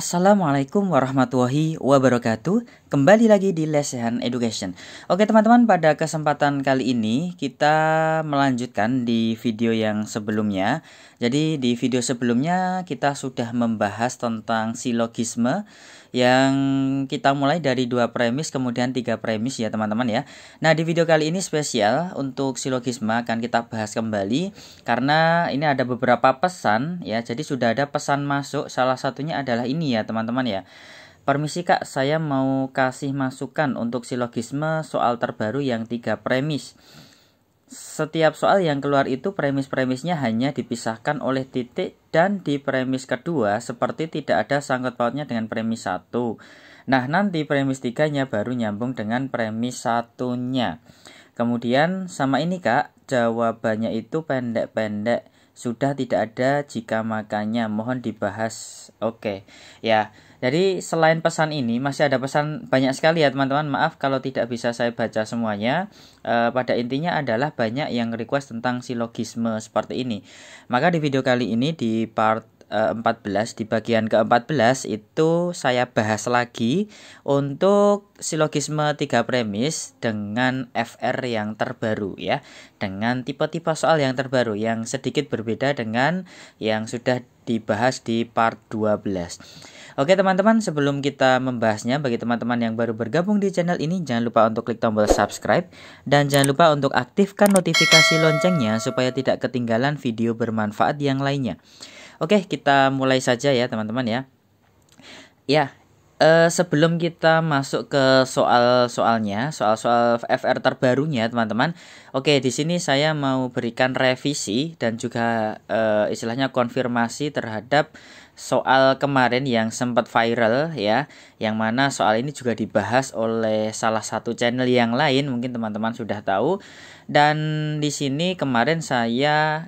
Assalamualaikum warahmatullahi wabarakatuh. Kembali lagi di Lesehan Education. Oke teman-teman, pada kesempatan kali ini kita melanjutkan di video yang sebelumnya. Jadi di video sebelumnya kita sudah membahas tentang silogisme yang kita mulai dari 2 premis kemudian 3 premis ya teman-teman ya. Nah, di video kali ini spesial untuk silogisme akan kita bahas kembali karena ini ada beberapa pesan ya. Jadi sudah ada pesan masuk, salah satunya adalah ini ya teman-teman ya. Permisi Kak, saya mau kasih masukan untuk silogisme soal terbaru yang 3 premis. Setiap soal yang keluar itu premis-premisnya hanya dipisahkan oleh titik dan di premis kedua seperti tidak ada sangkut pautnya dengan premis 1. Nah, nanti premis 3-nya baru nyambung dengan premis 1-nya. Kemudian sama ini Kak, jawabannya itu pendek-pendek. Sudah tidak ada jika makanya, mohon dibahas. Oke. Ya, jadi selain pesan ini masih ada pesan banyak sekali ya teman-teman. Maaf kalau tidak bisa saya baca semuanya. Pada intinya adalah banyak yang request tentang silogisme seperti ini. Maka di video kali ini di part 14 di bagian ke-14 itu saya bahas lagi untuk silogisme 3 premis dengan FR yang terbaru ya, dengan tipe-tipe soal yang terbaru yang sedikit berbeda dengan yang sudah dibahas di part 12. Oke teman-teman, sebelum kita membahasnya, bagi teman-teman yang baru bergabung di channel ini, jangan lupa untuk klik tombol subscribe dan jangan lupa untuk aktifkan notifikasi loncengnya supaya tidak ketinggalan video bermanfaat yang lainnya. Oke, kita mulai saja ya teman-teman ya. Ya, sebelum kita masuk ke soal-soalnya, soal-soal FR terbarunya teman-teman. Oke, di sini saya mau berikan revisi dan juga istilahnya konfirmasi terhadap soal kemarin yang sempat viral ya, yang mana soal ini juga dibahas oleh salah satu channel yang lain, mungkin teman-teman sudah tahu. Dan di sini kemarin saya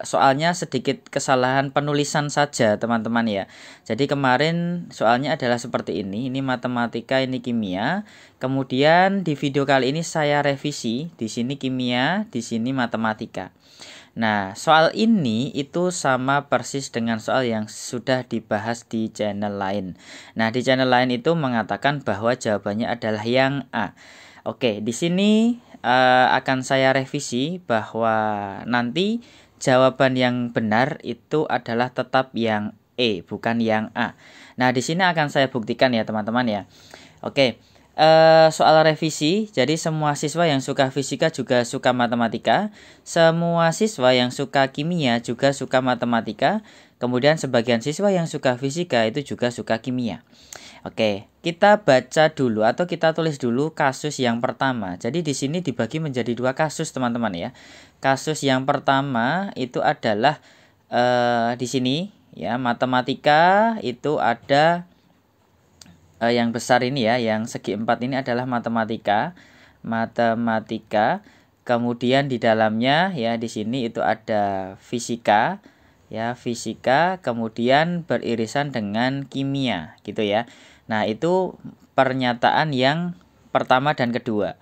soalnya sedikit kesalahan penulisan saja teman-teman ya. Jadi kemarin soalnya adalah seperti ini matematika, ini kimia. Kemudian di video kali ini saya revisi, di sini kimia, di sini matematika. Nah, soal ini itu sama persis dengan soal yang sudah dibahas di channel lain. Nah, di channel lain itu mengatakan bahwa jawabannya adalah yang A. Oke, di sini akan saya revisi bahwa nanti jawaban yang benar itu adalah tetap yang E, bukan yang A. Nah, di sini akan saya buktikan ya teman-teman ya. Oke. Soal revisi, jadi semua siswa yang suka fisika juga suka matematika, semua siswa yang suka kimia juga suka matematika, kemudian sebagian siswa yang suka fisika itu juga suka kimia. Oke, kita baca dulu atau kita tulis dulu kasus yang pertama. Jadi di sini dibagi menjadi 2 kasus teman-teman ya. Kasus yang pertama itu adalah di sini ya, matematika itu ada yang besar ini ya, yang segi 4 ini adalah matematika. Kemudian di dalamnya ya, di sini itu ada fisika ya, fisika, kemudian beririsan dengan kimia gitu ya. Nah, itu pernyataan yang pertama dan kedua.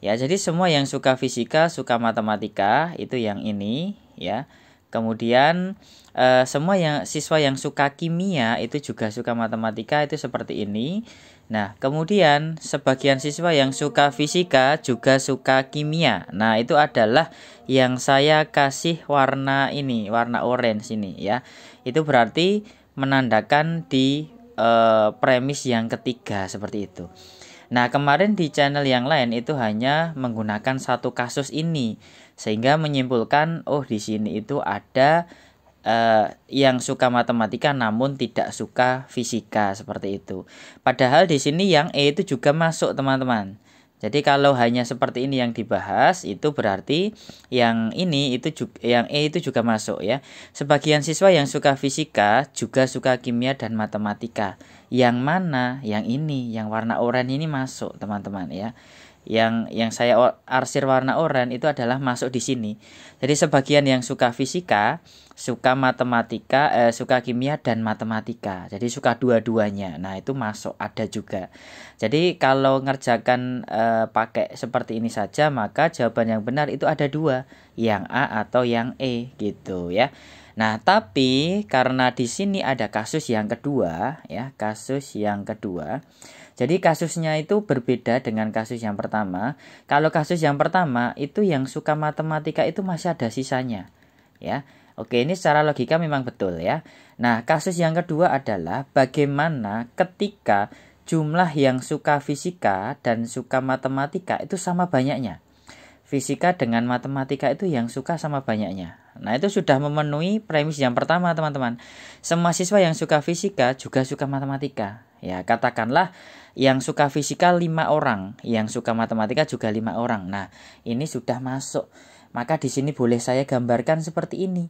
Ya, jadi semua yang suka fisika, suka matematika, itu yang ini ya. Kemudian semua siswa yang suka kimia itu juga suka matematika, itu seperti ini. Nah, kemudian sebagian siswa yang suka fisika juga suka kimia. Nah, itu adalah yang saya kasih warna ini, warna orange ini ya. Itu berarti menandakan di premis yang ketiga seperti itu. Nah, kemarin di channel yang lain itu hanya menggunakan satu kasus ini, sehingga menyimpulkan di sini itu ada yang suka matematika namun tidak suka fisika seperti itu. Padahal di sini yang E itu juga masuk teman-teman. Jadi kalau hanya seperti ini yang dibahas, itu berarti yang ini itu juga, yang E itu juga masuk ya. Sebagian siswa yang suka fisika juga suka kimia dan matematika. Yang mana? Yang ini, yang warna oranye ini masuk teman-teman ya. Yang saya arsir warna oranye itu adalah masuk di sini. Jadi sebagian yang suka fisika, suka matematika, suka kimia dan matematika. Jadi suka dua-duanya. Nah, itu masuk, ada juga. Jadi kalau ngerjakan pakai seperti ini saja, maka jawaban yang benar itu ada 2, yang A atau yang E gitu ya. Nah, tapi karena di sini ada kasus yang kedua ya, kasus yang kedua. Jadi kasusnya itu berbeda dengan kasus yang pertama. Kalau kasus yang pertama itu yang suka matematika itu masih ada sisanya ya. Oke, ini secara logika memang betul ya. Nah, kasus yang kedua adalah bagaimana ketika jumlah yang suka fisika dan suka matematika itu sama banyaknya. Fisika dengan matematika itu yang suka sama banyaknya. Nah, itu sudah memenuhi premis yang pertama, teman-teman. Semua siswa yang suka fisika juga suka matematika. Ya, katakanlah yang suka fisika 5 orang, yang suka matematika juga 5 orang. Nah, ini sudah masuk. Maka di sini boleh saya gambarkan seperti ini.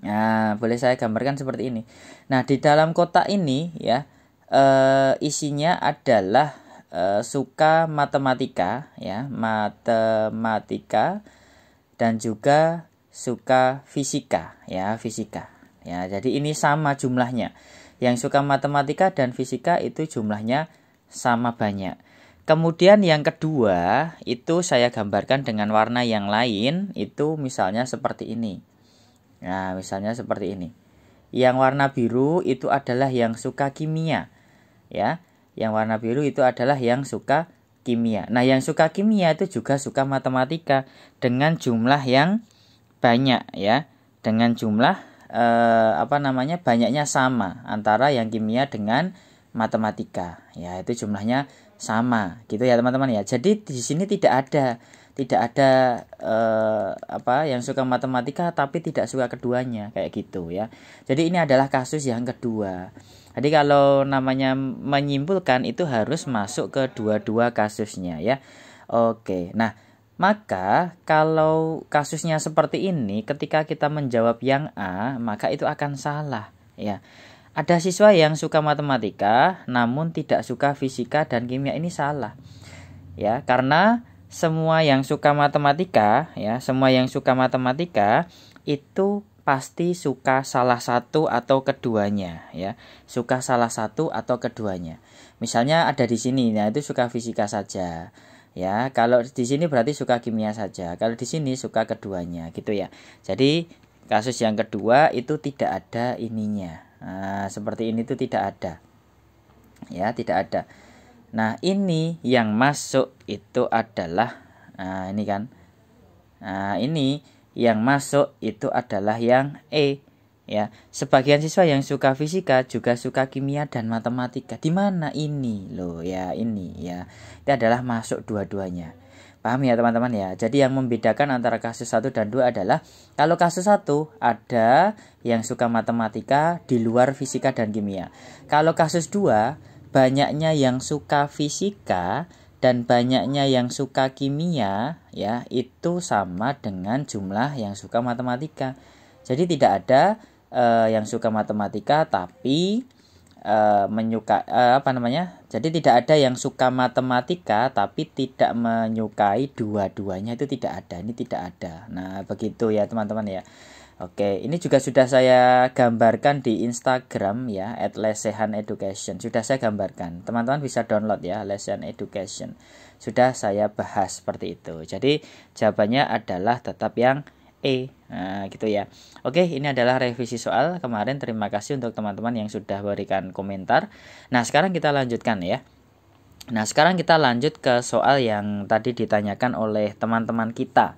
Nah, boleh saya gambarkan seperti ini. Nah, di dalam kotak ini ya, isinya adalah suka matematika ya, matematika dan juga suka fisika ya, fisika ya. Jadi ini sama jumlahnya. Yang suka matematika dan fisika itu jumlahnya sama banyak. Kemudian yang kedua itu saya gambarkan dengan warna yang lain, itu misalnya seperti ini. Nah, misalnya seperti ini. Yang warna biru itu adalah yang suka kimia ya. Yang warna biru itu adalah yang suka kimia. Nah, yang suka kimia itu juga suka matematika dengan jumlah yang banyak ya. Dengan jumlah banyaknya sama antara yang kimia dengan matematika. Ya, itu jumlahnya sama gitu ya, teman-teman ya. Jadi di sini tidak ada yang suka matematika tapi tidak suka keduanya kayak gitu ya. Jadi ini adalah kasus yang kedua. Jadi kalau namanya menyimpulkan itu harus masuk ke dua-dua kasusnya ya. Oke. Nah, maka kalau kasusnya seperti ini, ketika kita menjawab yang A, maka itu akan salah ya. Ada siswa yang suka matematika namun tidak suka fisika dan kimia, ini salah. Ya, karena semua yang suka matematika ya, semua yang suka matematika itu pasti suka salah satu atau keduanya ya. Suka salah satu atau keduanya. Misalnya ada di sini, nah itu suka fisika saja. Ya, kalau di sini berarti suka kimia saja. Kalau di sini suka keduanya gitu ya. Jadi kasus yang kedua itu tidak ada ininya. Nah, seperti ini tuh tidak ada. Ya, tidak ada. Nah, ini yang masuk itu adalah ini kan. Nah, ini yang masuk itu adalah yang E ya. Sebagian siswa yang suka fisika juga suka kimia dan matematika. Di mana ini loh ya, ini ya. Itu adalah masuk dua-duanya. Paham ya, teman-teman ya. Jadi yang membedakan antara kasus 1 dan 2 adalah kalau kasus 1 ada yang suka matematika di luar fisika dan kimia. Kalau kasus 2 banyaknya yang suka fisika dan banyaknya yang suka kimia ya, itu sama dengan jumlah yang suka matematika. Jadi tidak ada yang suka matematika tapi jadi tidak ada yang suka matematika tapi tidak menyukai dua-duanya, itu tidak ada. Ini tidak ada. Nah, begitu ya, teman-teman ya. Oke, ini juga sudah saya gambarkan di Instagram ya, @lesehaneducation. Sudah saya gambarkan. Teman-teman bisa download ya, Lesehan Education. Sudah saya bahas seperti itu. Jadi jawabannya adalah tetap yang E. Nah, gitu ya. Oke, ini adalah revisi soal kemarin. Terima kasih untuk teman-teman yang sudah berikan komentar. Nah, sekarang kita lanjutkan ya. Nah, sekarang kita lanjut ke soal yang tadi ditanyakan oleh teman-teman kita.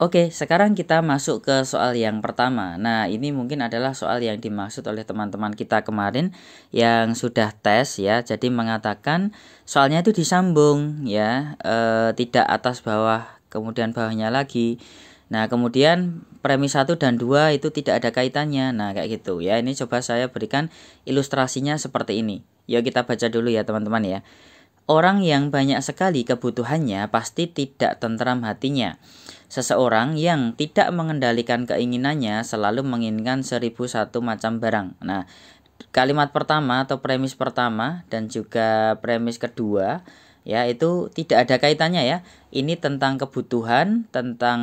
Oke, sekarang kita masuk ke soal yang pertama. Nah, ini mungkin adalah soal yang dimaksud oleh teman-teman kita kemarin yang sudah tes ya. Jadi mengatakan soalnya itu disambung ya, tidak atas bawah kemudian bawahnya lagi. Nah, kemudian premis 1 dan 2 itu tidak ada kaitannya. Nah, kayak gitu ya. Ini coba saya berikan ilustrasinya seperti ini. Yuk kita baca dulu ya, teman-teman ya. Orang yang banyak sekali kebutuhannya pasti tidak tentram hatinya. Seseorang yang tidak mengendalikan keinginannya selalu menginginkan 1001 macam barang. Nah, kalimat pertama atau premis pertama dan juga premis kedua ya, itu tidak ada kaitannya ya. Ini tentang kebutuhan, tentang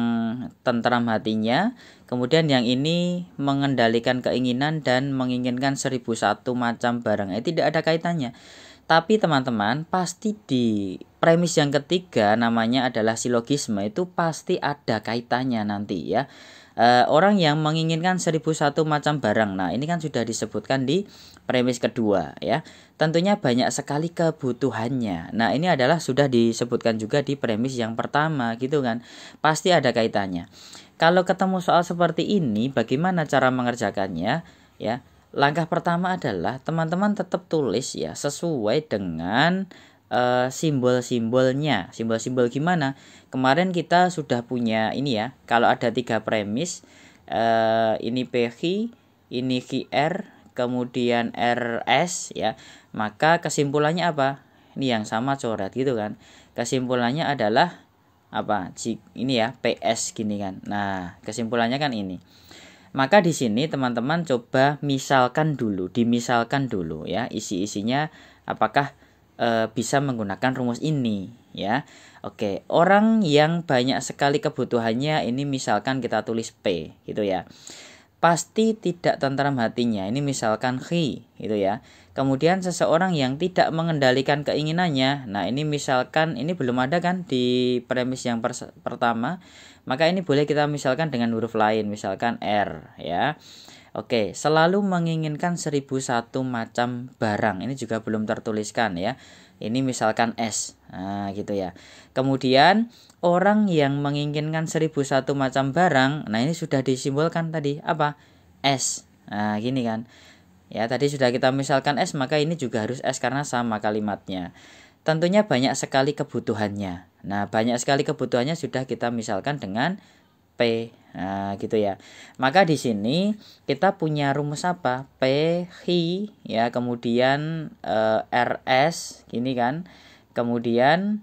tentram hatinya. Kemudian yang ini mengendalikan keinginan dan menginginkan 1001 macam barang. Tidak ada kaitannya. Tapi teman-teman, pasti di premis yang ketiga namanya adalah silogisme, itu pasti ada kaitannya nanti ya. Orang yang menginginkan 1001 macam barang. Nah, ini kan sudah disebutkan di premis kedua ya. Tentunya banyak sekali kebutuhannya. Nah, ini adalah sudah disebutkan juga di premis yang pertama gitu kan. Pasti ada kaitannya. Kalau ketemu soal seperti ini, bagaimana cara mengerjakannya ya? Langkah pertama adalah teman-teman tetap tulis ya sesuai dengan simbol-simbolnya. Simbol-simbol gimana? Kemarin kita sudah punya ini ya. Kalau ada 3 premis, ini PQ, ini QR, kemudian RS ya. Maka kesimpulannya apa? Ini yang sama coret gitu kan. Kesimpulannya adalah apa? Ini ya, PS gini kan. Nah, kesimpulannya kan ini. Maka di sini teman-teman coba dimisalkan dulu ya isi-isinya apakah bisa menggunakan rumus ini ya. Oke, orang yang banyak sekali kebutuhannya ini misalkan kita tulis P gitu ya. Pasti tidak tentram hatinya. Ini misalkan he gitu ya. Kemudian seseorang yang tidak mengendalikan keinginannya. Nah, ini misalkan ini belum ada kan di premis yang pertama. Maka ini boleh kita misalkan dengan huruf lain, misalkan R ya. Oke, selalu menginginkan 1001 macam barang. Ini juga belum tertuliskan ya. Ini misalkan S. Nah, gitu ya. Kemudian orang yang menginginkan 1001 macam barang. Nah, ini sudah disimbolkan tadi apa? S. Nah, gini kan. Ya, tadi sudah kita misalkan S, maka ini juga harus S karena sama kalimatnya. Tentunya banyak sekali kebutuhannya. Nah, banyak sekali kebutuhannya sudah kita misalkan dengan P. Nah, gitu ya. Maka di sini kita punya rumus apa? P, H, ya, kemudian RS, gini kan. Kemudian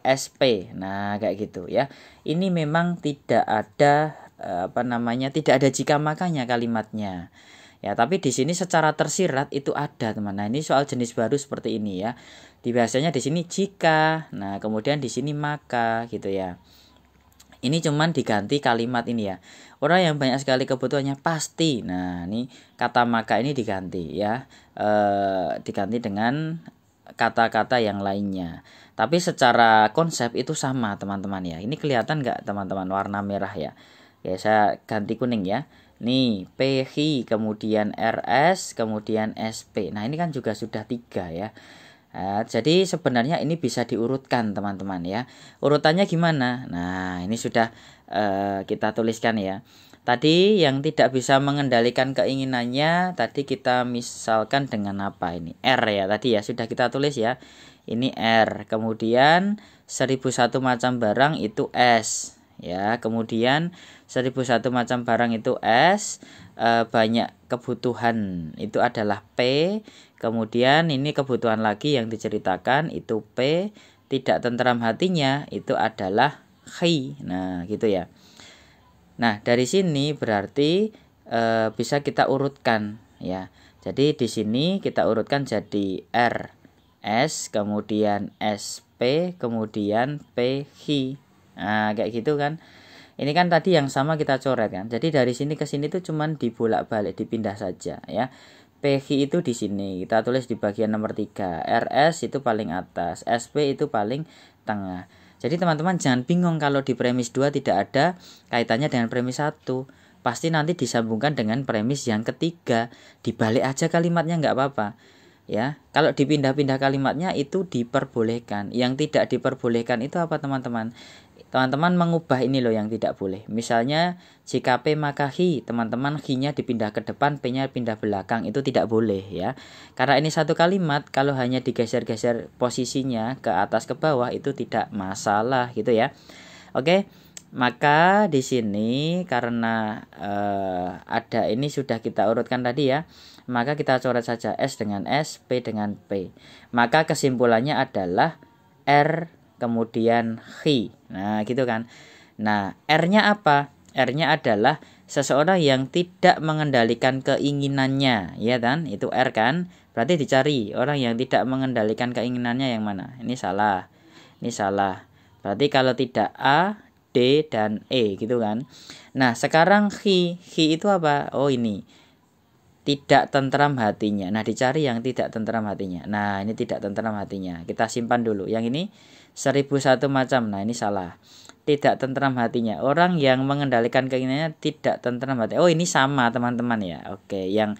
SP. Nah, kayak gitu ya. Ini memang tidak ada tidak ada jika makanya kalimatnya. Ya, tapi di sini secara tersirat itu ada, teman. Nah, ini soal jenis baru seperti ini ya. Biasanya di sini jika, nah kemudian di sini maka gitu ya. Ini cuman diganti kalimat ini ya. Orang yang banyak sekali kebutuhannya pasti. Nah, ini kata maka ini diganti ya. Diganti dengan kata-kata yang lainnya. Tapi secara konsep itu sama, teman-teman ya. Ini kelihatan nggak, teman-teman, warna merah ya. Ya, saya ganti kuning ya. Nih, PH, kemudian RS, kemudian SP. Nah, ini kan juga sudah 3 ya. Jadi sebenarnya ini bisa diurutkan, teman-teman ya. Urutannya gimana? Nah, ini sudah kita tuliskan ya. Tadi yang tidak bisa mengendalikan keinginannya, tadi kita misalkan dengan apa ini? R ya, tadi ya sudah kita tulis ya. Ini R. Kemudian 1001 macam barang itu S. Ya, kemudian 1001 macam barang itu S. Banyak kebutuhan itu adalah P. Kemudian ini kebutuhan lagi yang diceritakan itu P. Tidak tentram hatinya itu adalah H. Nah, gitu ya. Nah, dari sini berarti bisa kita urutkan ya. Jadi di sini kita urutkan jadi R, S, kemudian SP, kemudian PH. Nah, kayak gitu kan. Ini kan tadi yang sama kita coret kan. Jadi dari sini ke sini tuh cuman dibolak-balik, dipindah saja ya. PG itu di sini kita tulis di bagian nomor 3. RS itu paling atas, SP itu paling tengah. Jadi teman-teman jangan bingung kalau di premis 2 tidak ada kaitannya dengan premis 1. Pasti nanti disambungkan dengan premis yang ketiga. Dibalik aja kalimatnya nggak apa-apa. Ya, kalau dipindah-pindah kalimatnya itu diperbolehkan. Yang tidak diperbolehkan itu apa, teman-teman? Teman-teman mengubah ini loh yang tidak boleh. Misalnya jika P maka Hi, teman-teman Hi-nya dipindah ke depan, P-nya pindah belakang, itu tidak boleh ya. Karena ini satu kalimat, kalau hanya digeser-geser posisinya ke atas ke bawah itu tidak masalah gitu ya. Oke. Maka di sini karena ada ini sudah kita urutkan tadi ya. Maka kita coret saja S dengan S, P dengan P. Maka kesimpulannya adalah R kemudian H. Nah, gitu kan. Nah, R-nya apa? R-nya adalah seseorang yang tidak mengendalikan keinginannya, ya kan? Itu R kan? Berarti dicari orang yang tidak mengendalikan keinginannya yang mana? Ini salah. Ini salah. Berarti kalau tidak A, D dan E gitu kan. Nah, sekarang H itu apa? Oh, ini. Tidak tentram hatinya. Nah, dicari yang tidak tentram hatinya. Nah, ini tidak tentram hatinya. Kita simpan dulu. Yang ini 1001 macam. Nah, ini salah. tidak tentram hatinya. Orang yang mengendalikan keinginannya tidak tentram hati. Oh, ini sama teman-teman ya. Oke, yang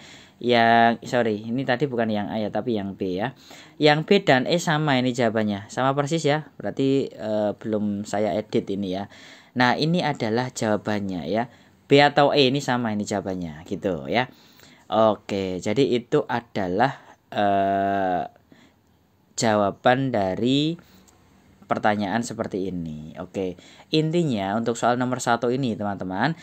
sorry, ini tadi bukan yang A ya, tapi yang B ya. Yang B dan E sama ini jawabannya. Sama persis ya. Berarti belum saya edit ini ya. Nah, ini adalah jawabannya ya. B atau E ini sama ini jawabannya gitu ya. Oke, jadi itu adalah jawaban dari pertanyaan seperti ini. Oke, intinya untuk soal nomor 1 ini teman-teman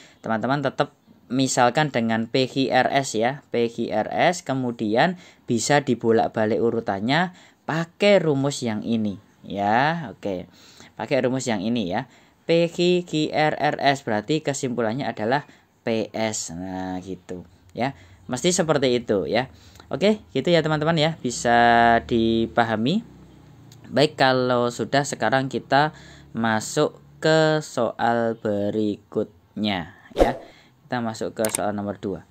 tetap misalkan dengan PQRS ya, PQRS, kemudian bisa dibolak-balik urutannya pakai rumus yang ini ya. Oke, pakai rumus yang ini ya. PQRS berarti kesimpulannya adalah PS. Nah gitu ya, mesti seperti itu ya. Oke, gitu ya teman-teman ya, bisa dipahami. Baik, kalau sudah, sekarang kita masuk ke soal berikutnya ya. Kita masuk ke soal nomor 2.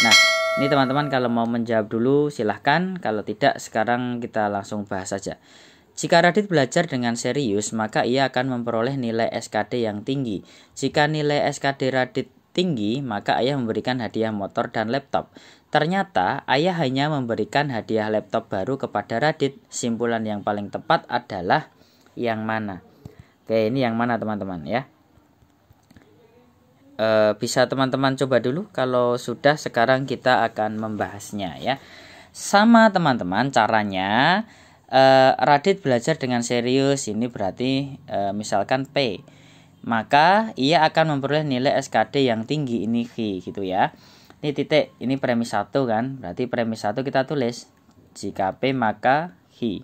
Nah, ini teman-teman kalau mau menjawab dulu silahkan, kalau tidak sekarang kita langsung bahas saja. Jika Radit belajar dengan serius, maka ia akan memperoleh nilai SKD yang tinggi. Jika nilai SKD Radit tinggi, maka ayah memberikan hadiah motor dan laptop. Ternyata ayah hanya memberikan hadiah laptop baru kepada Radit. Simpulan yang paling tepat adalah yang mana? Oke, ini yang mana teman-teman ya? Bisa teman-teman coba dulu. Kalau sudah, sekarang kita akan membahasnya ya. Sama teman-teman caranya. Radit belajar dengan serius, ini berarti misalkan P, maka ia akan memperoleh nilai SKD yang tinggi, ini V gitu ya. Ini titik, ini premis 1 kan, berarti premis 1 kita tulis jika P maka V.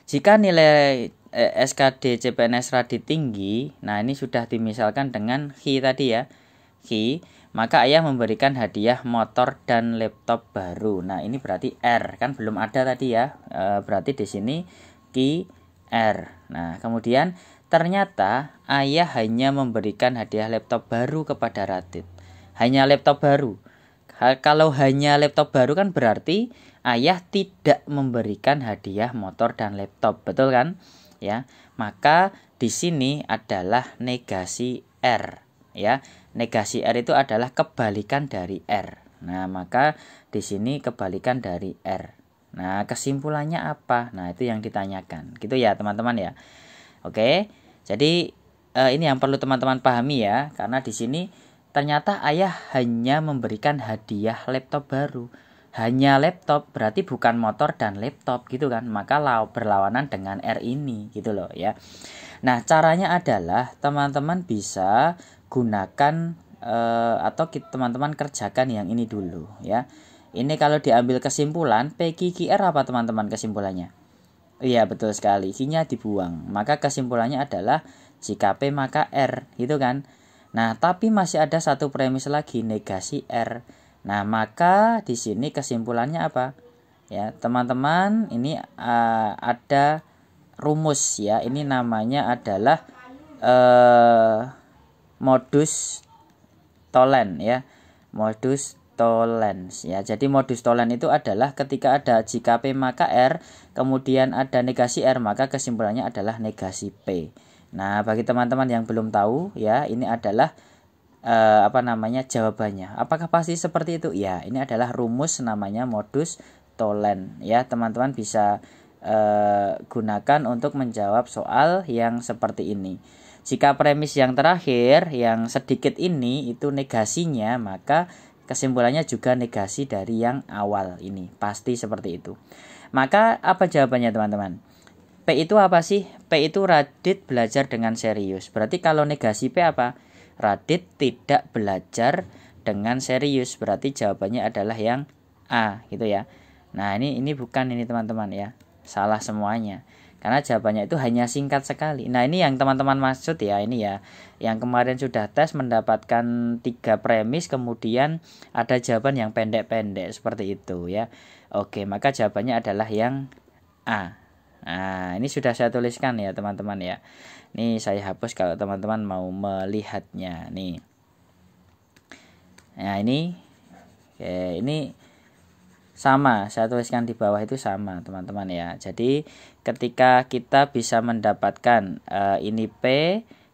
Jika nilai SKD CPNS Radit tinggi, nah ini sudah dimisalkan dengan V tadi ya, V, maka ayah memberikan hadiah motor dan laptop baru. Nah ini berarti R, kan belum ada tadi ya, berarti di sini Q R. Nah kemudian ternyata ayah hanya memberikan hadiah laptop baru kepada Radit. Hanya laptop baru. Kalau hanya laptop baru kan berarti ayah tidak memberikan hadiah motor dan laptop, betul kan? Ya, maka di sini adalah negasi R ya. Negasi R itu adalah kebalikan dari R. Nah, maka di sini kebalikan dari R. Nah, kesimpulannya apa? Nah, itu yang ditanyakan. Gitu ya, teman-teman ya. Oke. Jadi ini yang perlu teman-teman pahami ya, karena di sini ternyata ayah hanya memberikan hadiah laptop baru. Hanya laptop berarti bukan motor dan laptop gitu kan. Maka berlawanan dengan R ini gitu loh ya. Nah, caranya adalah teman-teman bisa gunakan atau teman-teman kerjakan yang ini dulu ya. Ini kalau diambil kesimpulan PQR apa teman-teman kesimpulannya? Iya betul sekali, Q-nya dibuang. Maka kesimpulannya adalah jika P maka R gitu kan. Nah, tapi masih ada satu premis lagi, negasi R. Nah, maka di sini kesimpulannya apa? Ya, teman-teman, ini ada rumus ya. Ini namanya adalah modus tollens ya. Modus tollens ya. Jadi modus tollens itu adalah ketika ada jika P maka R, kemudian ada negasi R, maka kesimpulannya adalah negasi P. Nah, bagi teman-teman yang belum tahu ya, ini adalah jawabannya. Apakah pasti seperti itu? Ya, ini adalah rumus namanya modus tollens ya. Teman-teman bisa gunakan untuk menjawab soal yang seperti ini. Jika premis yang terakhir yang sedikit ini itu negasinya, maka kesimpulannya juga negasi dari yang awal ini. Pasti seperti itu. Maka apa jawabannya teman-teman? P itu apa sih? P itu Radit belajar dengan serius. Berarti kalau negasi P apa? Radit tidak belajar dengan serius. Berarti jawabannya adalah yang A gitu ya. Nah ini bukan ini teman-teman ya. Salah semuanya. Karena jawabannya itu hanya singkat sekali. Nah ini yang teman-teman maksud ya. Ini ya. Yang kemarin sudah tes mendapatkan 3 premis. Kemudian ada jawaban yang pendek-pendek. Seperti itu ya. Oke, maka jawabannya adalah yang A. Nah, ini sudah saya tuliskan ya teman-teman ya. Ini saya hapus kalau teman-teman mau melihatnya nih. Nah, ini sama, saya tuliskan di bawah itu sama teman-teman ya. Jadi ketika kita bisa mendapatkan ini P,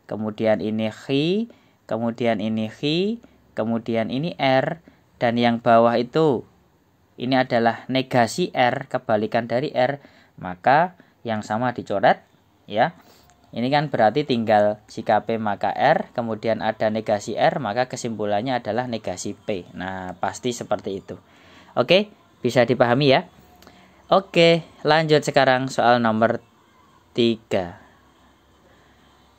kemudian ini X, kemudian ini X, kemudian ini R, dan yang bawah itu ini adalah negasi R, kebalikan dari R, maka yang sama dicoret ya. Ini kan berarti tinggal jika P maka R, kemudian ada negasi R, maka kesimpulannya adalah negasi P. Nah, pasti seperti itu. Oke, bisa dipahami ya. Oke, lanjut sekarang soal nomor 3.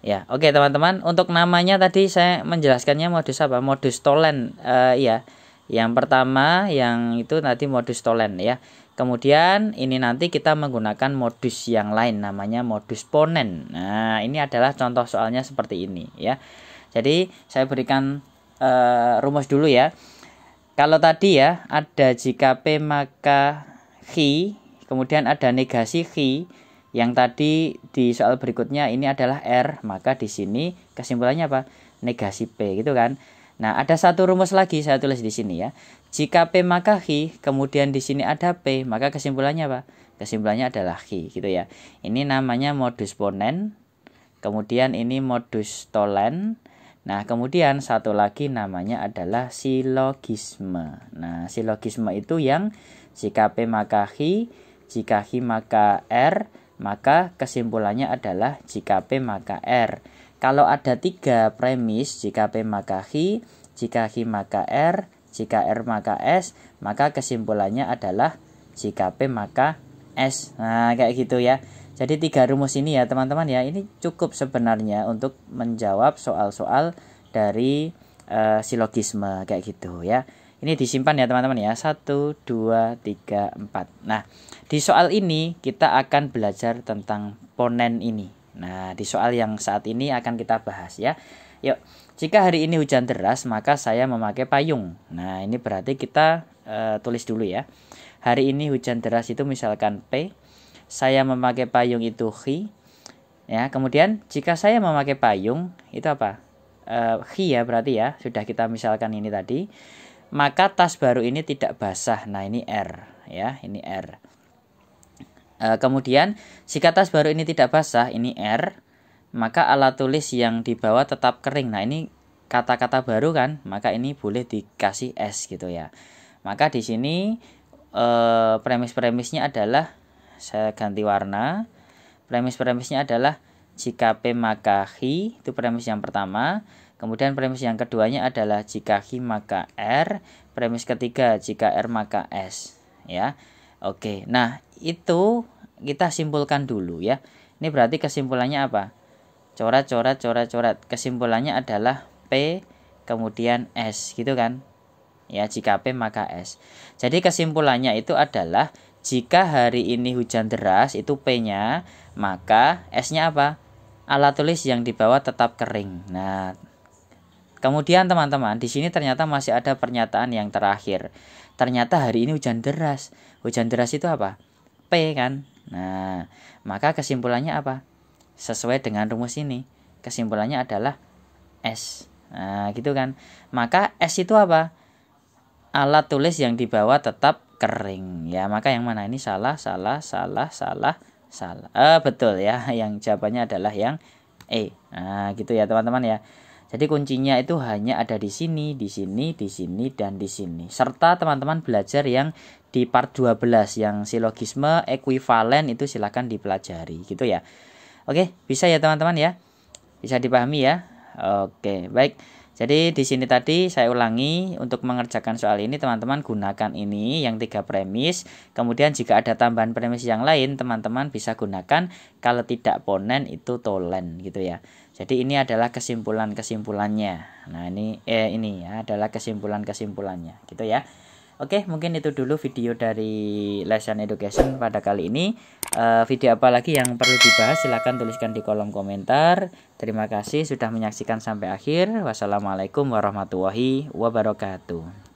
Ya, oke teman-teman, untuk namanya tadi saya menjelaskannya modus apa? Modus Tholen ya. Yang pertama yang itu tadi modus Tholen ya. Kemudian ini nanti kita menggunakan modus yang lain, namanya modus Ponen. Nah, ini adalah contoh soalnya seperti ini ya. Jadi saya berikan rumus dulu ya. Kalau tadi ya ada jika P maka X, kemudian ada negasi X, yang tadi di soal berikutnya ini adalah R, maka di sini kesimpulannya apa? Negasi P gitu kan. Nah, ada satu rumus lagi saya tulis di sini ya. Jika P maka X, kemudian di sini ada P, maka kesimpulannya apa? Kesimpulannya adalah X gitu ya. Ini namanya modus Ponen. Kemudian ini modus Tholen. Nah, kemudian satu lagi namanya adalah silogisme. Nah, silogisme itu yang jika P maka X, jika X maka R, maka kesimpulannya adalah jika P maka R. Kalau ada 3 premis, jika P maka X, jika X maka R, jika R maka S, maka kesimpulannya adalah jika P maka S. Nah, kayak gitu ya. Jadi 3 rumus ini ya teman-teman ya, ini cukup sebenarnya untuk menjawab soal-soal dari silogisme kayak gitu ya. Ini disimpan ya teman-teman ya, 1, 2, 3, 4. Nah, di soal ini kita akan belajar tentang ponen ini. Nah, di soal yang saat ini akan kita bahas ya. Yuk, jika hari ini hujan deras, maka saya memakai payung. Nah, ini berarti kita tulis dulu ya. Hari ini hujan deras itu misalkan P, saya memakai payung itu X. Ya, kemudian jika saya memakai payung, itu apa? X ya berarti ya, sudah kita misalkan ini tadi. Maka tas baru ini tidak basah. Nah, ini R ya, ini R. Kemudian jika tas baru ini tidak basah, ini R, maka alat tulis yang di bawah tetap kering. Nah, ini kata-kata baru kan, maka ini boleh dikasih S gitu ya. Maka di sini premis-premisnya adalah, saya ganti warna. Premis-premisnya adalah jika P maka X, itu premis yang pertama. Kemudian premis yang keduanya adalah jika X maka R. Premis ketiga jika R maka S ya. Oke, nah itu kita simpulkan dulu ya. Ini berarti kesimpulannya apa? Coret. Kesimpulannya adalah P kemudian S gitu kan. Ya, jika P maka S. Jadi kesimpulannya itu adalah jika hari ini hujan deras itu P-nya, maka S-nya apa? Alat tulis yang di bawah tetap kering. Nah, kemudian teman-teman, di sini ternyata masih ada pernyataan yang terakhir. Ternyata hari ini hujan deras. Hujan deras itu apa? P kan? Nah, maka kesimpulannya apa? Sesuai dengan rumus ini. Kesimpulannya adalah S. Nah, gitu kan. Maka S itu apa? Alat tulis yang di bawah tetap kering. Ya, maka yang mana ini? Salah. Betul ya. Yang jawabannya adalah yang E. Nah, gitu ya teman-teman ya. Jadi kuncinya itu hanya ada di sini, dan di sini. Serta teman-teman belajar yang di part 12 yang silogisme ekuivalen itu silahkan dipelajari gitu ya. Oke, bisa ya teman-teman ya. Bisa dipahami ya. Oke, baik. Jadi di sini tadi saya ulangi, untuk mengerjakan soal ini teman-teman gunakan ini yang 3 premis. Kemudian jika ada tambahan premis yang lain teman-teman bisa gunakan, kalau tidak ponen itu Tholen gitu ya. Jadi ini adalah kesimpulannya. Nah, ini ya adalah kesimpulannya gitu ya. Oke, mungkin itu dulu video dari Lesson Education pada kali ini. Video apa lagi yang perlu dibahas silahkan tuliskan di kolom komentar. Terima kasih sudah menyaksikan sampai akhir. Wassalamualaikum warahmatullahi wabarakatuh.